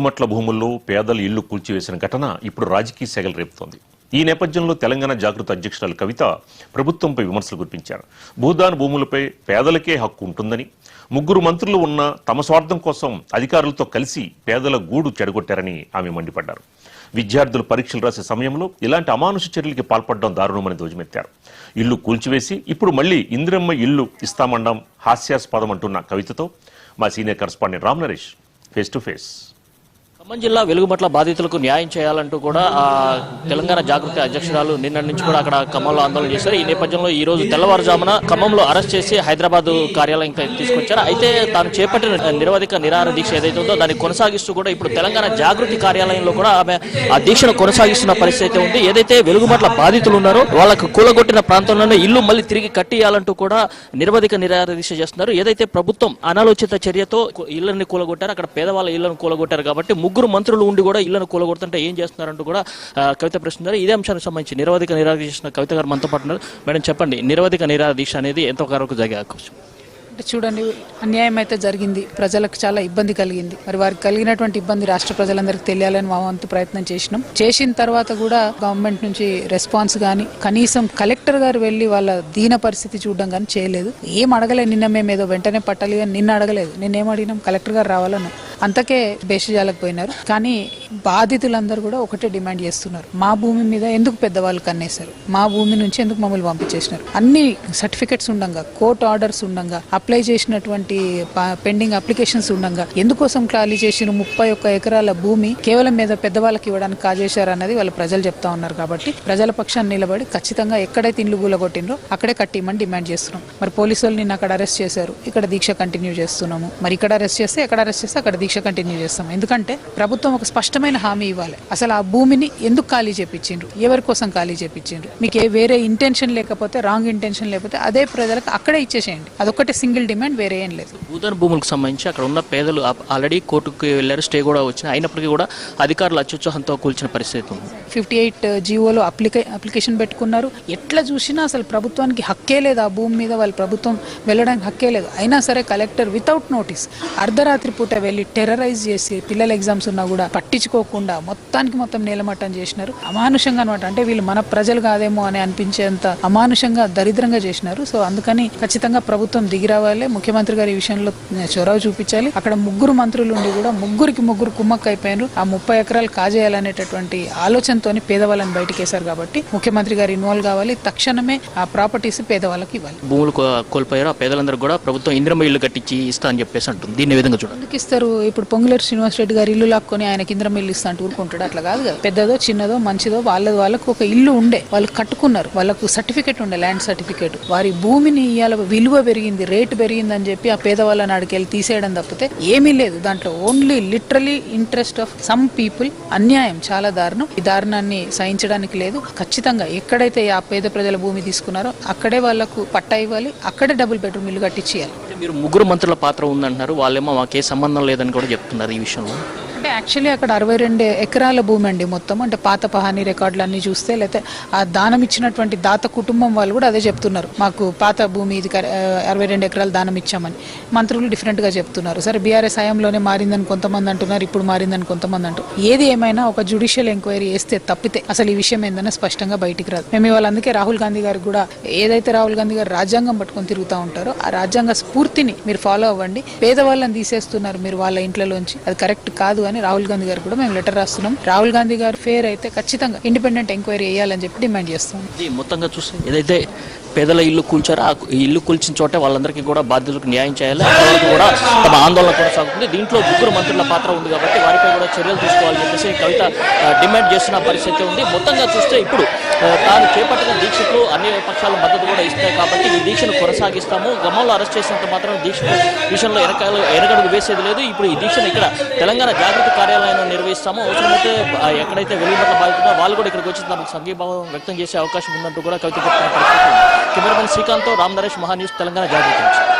మట్ల భూముల్లో పేదల ఇళ్లు కూల్చివేసిన ఘటన ఇప్పుడు రాజకీయ సెగలు రేపుతోంది. ఈ నేపథ్యంలో తెలంగాణ జాగృతి అధ్యక్షురాలు కవిత ప్రభుత్వంపై విమర్శలు గుర్పించారు. భూదాన భూములపై పేదలకే హక్కు ఉంటుందని, ముగ్గురు మంత్రులు ఉన్న తమ స్వార్థం కోసం అధికారులతో కలిసి పేదల గూడు చెడగొట్టారని ఆమె మండిపడ్డారు. విద్యార్థులు పరీక్షలు రాసే సమయంలో ఇలాంటి అమానుష చర్యలకి పాల్పడడం దారుణమని ధ్వజమెత్తారు. ఇల్లు కూల్చివేసి ఇప్పుడు మళ్లీ ఇందిరమ్మ ఇల్లు ఇస్తామండం హాస్యాస్పదం అంటున్న కవితతో మా senior correspondent Ram Naresh face to face. Khammam జిల్లా వెలుగుమట్ల బాధితులకు న్యాయం చేయాలంటూ కూడా తెలంగాణ జాగృతి అధ్యక్షురాలు నిన్న నుంచి కూడా అక్కడ ఖమ్మంలో ఆందోళన చేశారు. ఈ నేపథ్యంలో ఈ రోజు తెల్లవారుజామున ఖమ్మంలో అరెస్ట్ చేసి హైదరాబాద్ కార్యాలయం తీసుకొచ్చారు. అయితే తాను చేపట్టిన నిరవధిక నిరాహార దీక్ష ఏదైతే ఉందో దాన్ని కొనసాగిస్తూ కూడా ఇప్పుడు తెలంగాణ జాగృతి కార్యాలయంలో కూడా ఆమె ఆ దీక్షను కొనసాగిస్తున్న పరిస్థితి ఉంది. ఏదైతే వెలుగుమట్ల బాధితులు ఉన్నారో వాళ్ళకు కూలగొట్టిన ప్రాంతంలోనే ఇల్లు మళ్ళీ తిరిగి కట్టియాలంటూ కూడా నిరవధిక నిరాహార దీక్ష చేస్తున్నారు. ఏదైతే ప్రభుత్వం అనాలోచిత చర్యతో ఇళ్లని కూలగొట్టారు, అక్కడ పేదవాళ్ళ ఇళ్లను కూలగొట్టారు కాబట్టి ముగ్గురు మంత్రులు ఉండి కూడా ఇళ్లను కూలగొడుతుంటే ఏం చేస్తున్నారంటూ కూడా కవిత ప్రశ్నిస్తున్నారు. ఇదే అంశానికి సంబంధించి నిరవధిక నిరాహార దీక్ష కవిత గారు మనతో పాటు ఉన్నారు. మేడం చెప్పండి, నిరవధిక నిరాహార దీక్ష అనేది ఎంతవరకు జరిగే అవకాశం? చూడండి, అన్యాయం అయితే జరిగింది, ప్రజలకు చాలా ఇబ్బంది కలిగింది. మరి వారికి కలిగినటువంటి ఇబ్బంది రాష్ట్ర ప్రజలందరికీ తెలియాలని మా వంతు ప్రయత్నం చేసిన తర్వాత కూడా గవర్నమెంట్ నుంచి రెస్పాన్స్ గానీ, కనీసం కలెక్టర్ గారు వెళ్లి వాళ్ళ దీన పరిస్థితి చూడడం కానీ చేయలేదు. ఏం అడగలేదు. నిన్న మేము ఏదో వెంటనే పట్టాలి అని నిన్న అడగలేదు. నిన్నేం అడిగినాం, కలెక్టర్ గారు రావాలను అంతకే బేషజాలకు పోయినారు. కానీ బాధితులందరూ కూడా ఒకటే డిమాండ్ చేస్తున్నారు, మా భూమి మీద ఎందుకు పెద్దవాళ్ళు కన్నేశారు, మా భూమి నుంచి ఎందుకు మమ్మల్ని పంపించేసినారు. అన్ని సర్టిఫికెట్స్ ఉండగా, కోర్టు ఆర్డర్స్ ఉండగా, అప్లై చేసినటువంటి పెండింగ్ అప్లికేషన్స్ ఉండగా ఎందుకోసం ఖాళీ చేసిన 31 ఎకరాల భూమి కేవలం మీద పెద్దవాళ్ళకి ఇవ్వడానికి కాజేశారు అన్నది వాళ్ళ ప్రజలు చెప్తా ఉన్నారు. కాబట్టి ప్రజల పక్షాన్ని నిలబడి ఖచ్చితంగా ఎక్కడైతే ఇల్లు కూలగొట్టినరో అక్కడే కట్టిమని డిమాండ్ చేస్తున్నాం. మరి పోలీసు వాళ్ళు నిన్న అక్కడ అరెస్ట్ చేశారు, ఇక్కడ దీక్ష కంటిన్యూ చేస్తున్నాము. మరి ఇక్కడ అరెస్ట్ చేస్తే అక్కడ దీక్ష కంటిన్యూ చేస్తాం. ఎందుకంటే ప్రభుత్వం ఒక స్పష్టమైన హామీ ఇవ్వాలి. అసలు ఆ భూమిని ఎందుకు ఖాళీ చేపించిండ్రు, ఎవరి కోసం ఖాళీ చేపించిండ్రు, మీకు వేరే ఇంటెన్షన్ లేకపోతే, రాంగ్ ఇంటెన్షన్ లేకపోతే అదే ప్రజలకు అక్కడే ఇచ్చేసేయండి. అదొకటి సింగిల్ డిమాండ్, వేరే ఏం లేదు. భూదాన భూములకు సంబంధించి అక్కడ ఉన్న పేదలు ఆల్రెడీ కోర్టుకు వెళ్లారు, స్టే కూడా వచ్చినాయి. అయినప్పటికీ కూడా అధికారులు అత్యుత్సాహంతో కూల్చిన పరిస్థితి ఉంది. 58 జీవోలో అప్లికేషన్ పెట్టుకున్నారు. ఎట్లా చూసినా అసలు ప్రభుత్వానికి హక్కే లేదు, ఆ భూమి మీద వాళ్ళ ప్రభుత్వం వెళ్ళడానికి హక్కే లేదు. అయినా సరే కలెక్టర్ వితౌట్ నోటీస్ అర్ధరాత్రి పూట వెళ్ళి టెర్రరైజ్ చేసి పిల్లల ఎగ్జామ్స్ ఉన్నా కూడా పట్టించుకోకుండా మొత్తం నేలమట్టం చేసినారు. అమానుషంగా అనమాట. అంటే వీళ్ళు మన ప్రజలు కాదేమో అని అనిపించేంత అమానుషంగా, దరిద్రంగా చేసినారు. సో అందుకని ఖచ్చితంగా ప్రభుత్వం దిగి రావాలి. ముఖ్యమంత్రి గారు ఈ విషయంలో చొరవ చూపించాలి. అక్కడ ముగ్గురు మంత్రులు ఉండి కూడా ముగ్గురు కుమ్మక్క అయిపోయారు. ఆ 30 ఎకరాలు కాజేయాలనేటటువంటి ఆలోచనతోని పేదవాళ్ళని బయటకేశారు. కాబట్టి ముఖ్యమంత్రి గారు ఇన్వాల్వ్ కావాలి. తక్షణమే ఆ ప్రాపర్టీస్ పేదవాళ్ళకి ఇవ్వాలి. భూములు కోల్పోయారు ఆ పేదలందరూ కూడా ప్రభుత్వం ఇందిరమ్మ ఇల్లు కట్టించి ఇస్తా అని చెప్పేసి అంటుంది. దీన్ని విధంగా చూడండి. ఎందుకు ఇస్తారు? ఇప్పుడు పొంగులేరు శ్రీనివాస్ రెడ్డి గారు ఇల్లు లాక్కొని ఆయనకి ఇందిరమ్మ ఇల్లు ఇస్తా అంటూ ఊరుకుంటాడు? అట్లా కాదు కదా. పెద్దదో చిన్నదో మంచిదో వాళ్ళకు ఒక ఇల్లు ఉండే, వాళ్ళు కట్టుకున్నారు, వాళ్ళకు సర్టిఫికేట్ ఉండే, ల్యాండ్ సర్టిఫికేట్. వారి భూమిని ఇవాళ విలువ పెరిగింది, రేటు పెరిగిందని చెప్పి ఆ పేదవాళ్ళని అడికెళ్ళి తీసేయడం తప్పితే ఏమీ లేదు దాంట్లో. Only literally interest of some people. అన్యాయం, చాలా దారుణం. ఈ దారుణాన్ని సహించడానికి లేదు. ఖచ్చితంగా ఎక్కడైతే ఆ పేద ప్రజల భూమి తీసుకున్నారో అక్కడే వాళ్లకు పట్టా ఇవ్వాలి, అక్కడే డబుల్ బెడ్రూమ్ ఇల్లు కట్టించేయాలి. మీరు ముగ్గురు మంత్రుల పాత్ర ఉందంటున్నారు, వాళ్ళేమో మాకే సంబంధం లేదని కూడా చెప్తున్నారు ఈ విషయంలో. అంటే యాక్చువల్లీ అక్కడ 62 ఎకరాల భూమి అండి మొత్తం. అంటే పాత పహానీ రికార్డులు అన్ని చూస్తే, లేకపోతే ఆ దానం ఇచ్చినటువంటి దాత కుటుంబం వాళ్ళు కూడా అదే చెప్తున్నారు, మాకు పాత భూమి ఇది 62 ఎకరాలు దానం ఇచ్చామని. మంత్రులు డిఫరెంట్ గా చెప్తున్నారు. సరే బీఆర్ఎస్ హయాంలోనే మారిందని కొంతమంది అంటున్నారు, ఇప్పుడు మారిందని కొంతమంది అంటారు. ఏది ఏమైనా ఒక జ్యుడిషియల్ ఎంక్వైరీ చేస్తే తప్పితే అసలు ఈ విషయం ఏందన్నా స్పష్టంగా బయటికి రాదు. మేము ఇవాళ అందుకే రాహుల్ గాంధీ గారికి కూడా, ఏదైతే రాహుల్ గాంధీ గారు రాజ్యాంగం పట్టుకొని తిరుగుతూ ఉంటారో ఆ రాజ్యాంగ స్ఫూర్తిని మీరు ఫాలో అవ్వండి. పేదవాళ్ళని తీసేస్తున్నారు మీరు వాళ్ళ ఇంట్లోంచి, అది కరెక్ట్ కాదు అని రాహుల్ గాంధీ గారు కూడా మేము లెటర్ రాస్తున్నాం. రాహుల్ గాంధీ గారు ఫేర్ అయితే ఖచ్చితంగా ఇండిపెండెంట్ ఎంక్వైరీ చేయాలని చెప్పి డిమాండ్ చేస్తాం. మొత్తంగా చూస్తే ఏదైతే పేదల ఇల్లు కూల్చారో ఆ ఇల్లు కూల్చిన చోటే వాళ్ళందరికీ కూడా బాధ్యతలకు న్యాయం చేయాలి. అంతవరకు కూడా తమ ఆందోళన కొనసాగుతుంది. దీంట్లో ముగ్గురు మంత్రుల పాత్ర ఉంది కాబట్టి వారిపై కూడా చర్యలు తీసుకోవాలని చెప్పేసి కవిత డిమాండ్ చేస్తున్న పరిస్థితి ఉంది. మొత్తంగా చూస్తే ఇప్పుడు తాను చేపట్టిన దీక్షకు అన్ని పక్షాల మద్దతు కూడా ఇస్తాయి కాబట్టి ఈ దీక్షను కొనసాగిస్తాము. గమ్మంలో అరెస్ట్ చేసినంత మాత్రం దీక్ష విషయంలో ఎనగడుగు వేసేది లేదు. ఇప్పుడు ఈ దీక్షను ఇక్కడ తెలంగాణ జాగృతి కార్యాలయంలో నిర్వహిస్తాము. అవసరమైతే ఎక్కడైతే వెలుగుమట్ల బాధితుందో వాళ్ళు కూడా ఇక్కడికి వచ్చి తమకు సంఘీభావం వ్యక్తం చేసే అవకాశం ఉందంటూ కూడా కవిత చెప్తున్న పరిస్థితి. కెమెరామెన్ శ్రీకాంత్, రామ్ నరేష్, మహా న్యూస్, తెలంగాణ జాగృతి.